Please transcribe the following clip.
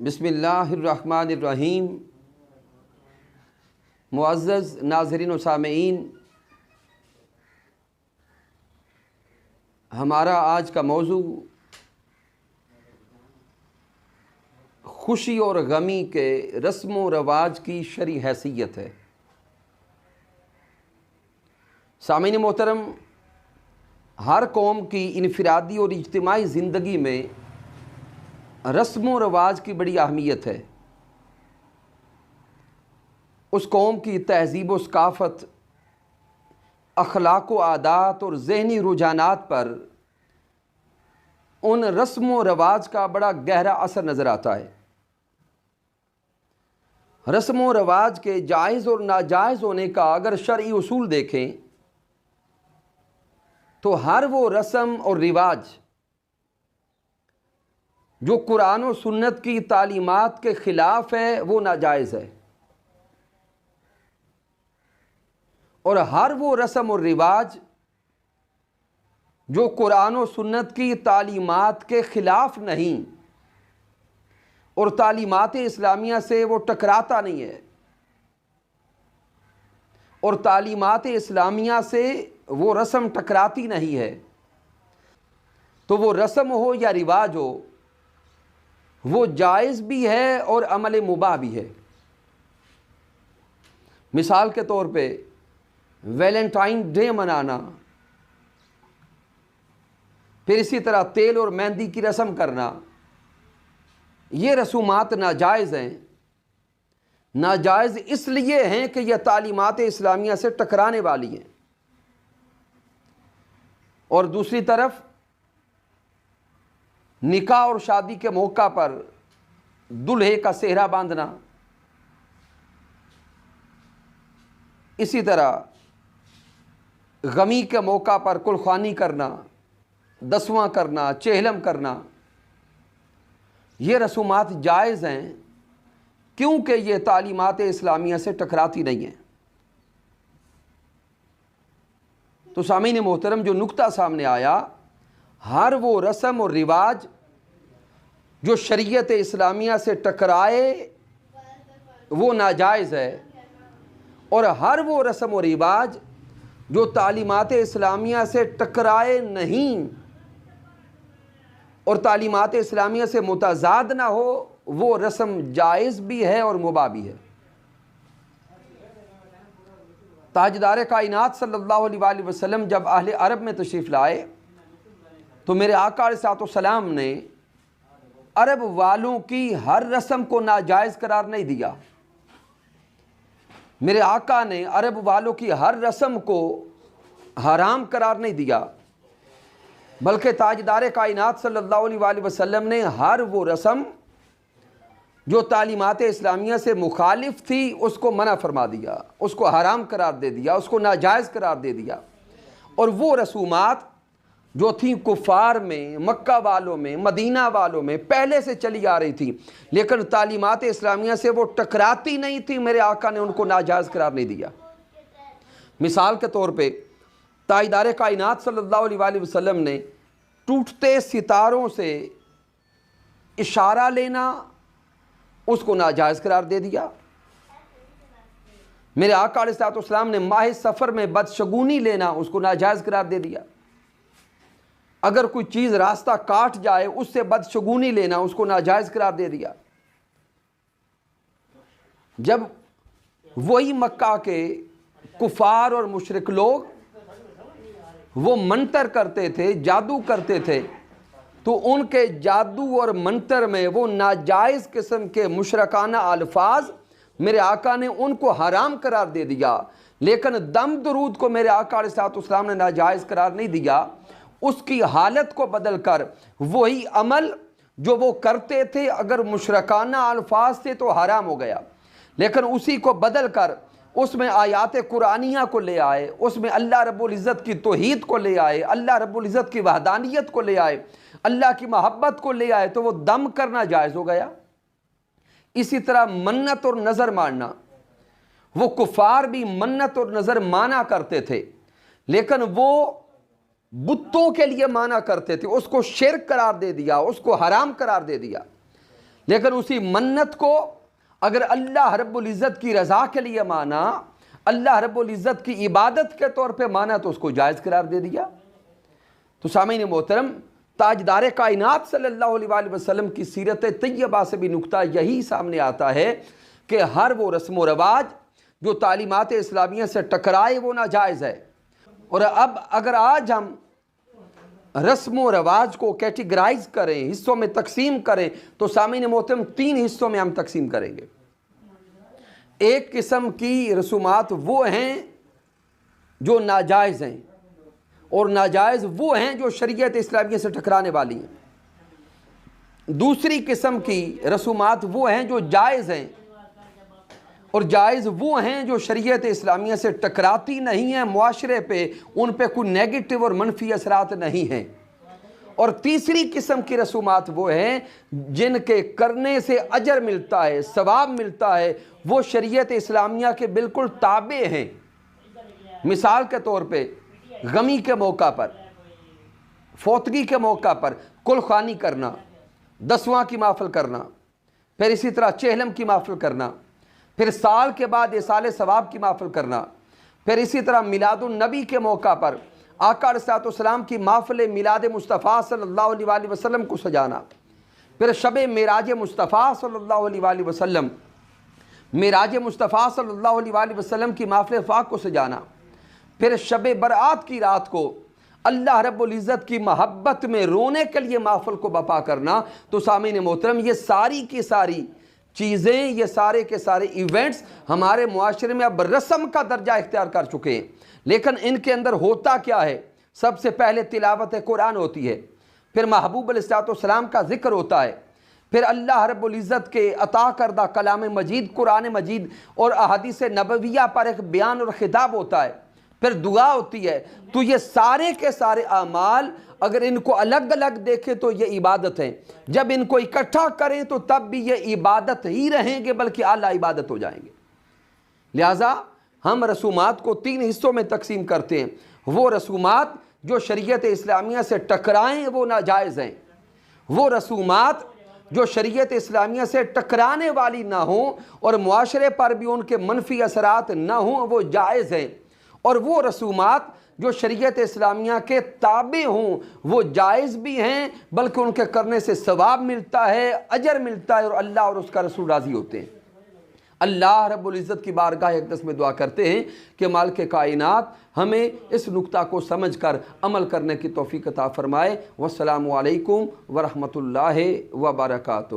بسم اللہ الرحمن الرحیم۔ معزز ناظرین و سامعین، ہمارا آج کا موضوع خوشی اور غمی کے رسم و رواج کی شرعی حیثیت ہے۔ سامعین محترم، ہر قوم کی انفرادی اور اجتماعی زندگی میں رسم و رواج کی بڑی اہمیت ہے۔ اس قوم کی تہذیب و ثقافت، اخلاق و عادات اور ذہنی رجحانات پر ان رسم و رواج کا بڑا گہرا اثر نظر آتا ہے۔ رسم و رواج کے جائز اور ناجائز ہونے کا اگر شرعی اصول دیکھیں تو ہر وہ رسم اور رواج جو قرآن و سنت کی تعلیمات کے خلاف ہے وہ ناجائز ہے، اور ہر وہ رسم اور رواج جو قرآن و سنت کی تعلیمات کے خلاف نہیں اور تعلیمات اسلامیہ سے وہ ٹکراتا نہیں ہے اور تعلیمات اسلامیہ سے وہ رسم ٹکراتی نہیں ہے، تو وہ رسم ہو یا رواج ہو وہ جائز بھی ہے اور عمل مباح بھی ہے۔ مثال کے طور پہ ویلنٹائن ڈے منانا، پھر اسی طرح تیل اور مہندی کی رسم کرنا، یہ رسومات ناجائز ہیں۔ ناجائز اس لیے ہیں کہ یہ تعلیمات اسلامیہ سے ٹکرانے والی ہیں، اور دوسری طرف نکاح اور شادی کے موقع پر دلہے کا سہرا باندھنا، اسی طرح غمی کے موقع پر کلخوانی کرنا، دسواں کرنا، چہلم کرنا، یہ رسومات جائز ہیں کیونکہ یہ تعلیمات اسلامیہ سے ٹکراتی نہیں ہیں۔ تو سامعین محترم، جو نقطہ سامنے آیا، ہر وہ رسم اور رواج جو شریعت اسلامیہ سے ٹکرائے وہ ناجائز ہے، اور ہر وہ رسم و رواج جو تعلیمات اسلامیہ سے ٹکرائے نہیں اور تعلیمات اسلامیہ سے متضاد نہ ہو وہ رسم جائز بھی ہے اور مباح بھی ہے۔ تاجدار کائنات صلی اللہ علیہ وآلہ وسلم جب اہل عرب میں تشریف لائے تو میرے آقا علیہ السلام نے عرب والوں کی ہر رسم کو ناجائز قرار نہیں دیا۔ میرے آقا نے عرب والوں کی ہر رسم کو حرام قرار نہیں دیا، بلکہ تاجدار کائنات صلی اللہ علیہ وآلہ وسلم نے ہر وہ رسم جو تعلیمات اسلامیہ سے مخالف تھی اس کو منع فرما دیا، اس کو حرام قرار دے دیا، اس کو ناجائز قرار دے دیا، اور وہ رسومات جو تھیں کفار میں، مکہ والوں میں، مدینہ والوں میں پہلے سے چلی آ رہی تھی لیکن تعلیمات اسلامیہ سے وہ ٹکراتی نہیں تھی، میرے آقا نے ان کو ناجائز قرار نہیں دیا۔ مثال کے طور پہ تاجدار کائنات صلی اللہ علیہ وآلہ وسلم نے ٹوٹتے ستاروں سے اشارہ لینا اس کو ناجائز قرار دے دیا۔ میرے آقا علیہ السلام نے ماہ سفر میں بدشگونی لینا اس کو ناجائز قرار دے دیا۔ اگر کوئی چیز راستہ کاٹ جائے اس سے بدشگونی لینا اس کو ناجائز قرار دے دیا۔ جب وہی مکہ کے کفار اور مشرک لوگ وہ منتر کرتے تھے، جادو کرتے تھے، تو ان کے جادو اور منتر میں وہ ناجائز قسم کے مشرکانہ الفاظ میرے آقا نے ان کو حرام قرار دے دیا، لیکن دم درود کو میرے آقا علیہ السلام نے ناجائز قرار نہیں دیا۔ اس کی حالت کو بدل کر وہی عمل جو وہ کرتے تھے اگر مشرکانہ الفاظ تھے تو حرام ہو گیا، لیکن اسی کو بدل کر اس میں آیات قرآنیہ کو لے آئے، اس میں اللہ رب العزت کی توحید کو لے آئے، اللہ رب العزت کی وحدانیت کو لے آئے، اللہ کی محبت کو لے آئے، تو وہ دم کرنا جائز ہو گیا۔ اسی طرح منت اور نظر ماننا، وہ کفار بھی منت اور نظر مانا کرتے تھے لیکن وہ بتوں کے لیے مانا کرتے تھے، اس کو شرک قرار دے دیا، اس کو حرام قرار دے دیا۔ لیکن اسی منت کو اگر اللہ رب العزت کی رضا کے لیے مانا، اللہ رب العزت کی عبادت کے طور پہ مانا تو اس کو جائز قرار دے دیا۔ تو سامعین محترم، تاجدار کائنات صلی اللہ علیہ وآلہ وسلم کی سیرت طیبہ سے بھی نقطہ یہی سامنے آتا ہے کہ ہر وہ رسم و رواج جو تعلیمات اسلامیہ سے ٹکرائے وہ ناجائز ہے۔ اور اب اگر آج ہم رسم و رواج کو کیٹیگرائز کریں، حصوں میں تقسیم کریں، تو سامعین محترم 3 حصوں میں ہم تقسیم کریں گے۔ ایک قسم کی رسومات وہ ہیں جو ناجائز ہیں، اور ناجائز وہ ہیں جو شریعت اسلامیہ سے ٹکرانے والی ہیں۔ دوسری قسم کی رسومات وہ ہیں جو جائز ہیں، اور جائز وہ ہیں جو شریعت اسلامیہ سے ٹکراتی نہیں ہیں، معاشرے پہ ان پہ کوئی نیگیٹو اور منفی اثرات نہیں ہیں۔ اور تیسری قسم کی رسومات وہ ہیں جن کے کرنے سے اجر ملتا ہے، ثواب ملتا ہے، وہ شریعت اسلامیہ کے بالکل تابع ہیں۔ مثال کے طور پہ غمی کے موقع پر، فوتگی کے موقع پر کل خوانی کرنا، 10واں کی محفل کرنا، پھر اسی طرح چہلم کی محفل کرنا، پھر سال کے بعد اصال ثواب کی محفل کرنا، پھر اسی طرح میلاد النبی کے موقع پر آقا علیہ السلام کی محفل میلاد مصطفیٰ صلی اللہ علیہ وآلہ وسلم کو سجانا، پھر شب معراج مصطفیٰ صلی اللہ علیہ وآلہ وسلم، معراج مصطفیٰ صلی اللہ علیہ وآلہ وسلم کی محفل فاق کو سجانا، پھر شب برات کی رات کو اللہ رب العزت کی محبت میں رونے کے لیے محفل کو بپا کرنا۔ تو سامعین محترم، یہ ساری کی ساری چیزیں، یہ سارے کے سارے ایونٹس ہمارے معاشرے میں اب رسم کا درجہ اختیار کر چکے ہیں، لیکن ان کے اندر ہوتا کیا ہے؟ سب سے پہلے تلاوت قرآن ہوتی ہے، پھر محبوب علیہ السلام کا ذکر ہوتا ہے، پھر اللہ رب العزت کے عطا کردہ کلام مجید، قرآن مجید اور احادیث نبویہ پر ایک بیان اور خطاب ہوتا ہے، پھر دعا ہوتی ہے۔ تو یہ سارے کے سارے اعمال اگر ان کو الگ الگ دیکھیں تو یہ عبادت ہیں، جب ان کو اکٹھا کریں تو تب بھی یہ عبادت ہی رہیں گے، بلکہ اعلیٰ عبادت ہو جائیں گے۔ لہٰذا ہم رسومات کو 3 حصوں میں تقسیم کرتے ہیں۔ وہ رسومات جو شریعت اسلامیہ سے ٹکرائیں وہ ناجائز ہیں، وہ رسومات جو شریعت اسلامیہ سے ٹکرانے والی نہ ہوں اور معاشرے پر بھی ان کے منفی اثرات نہ ہوں وہ جائز ہیں، اور وہ رسومات جو شریعت اسلامیہ کے تابع ہوں وہ جائز بھی ہیں، بلکہ ان کے کرنے سے ثواب ملتا ہے، اجر ملتا ہے، اور اللہ اور اس کا رسول راضی ہوتے ہیں۔ اللہ رب العزت کی بارگاہ اقدس میں دعا کرتے ہیں کہ مالک کائنات ہمیں اس نقطہ کو سمجھ کر عمل کرنے کی توفیق عطا فرمائے۔ والسلام علیکم ورحمۃ اللہ وبرکاتہ۔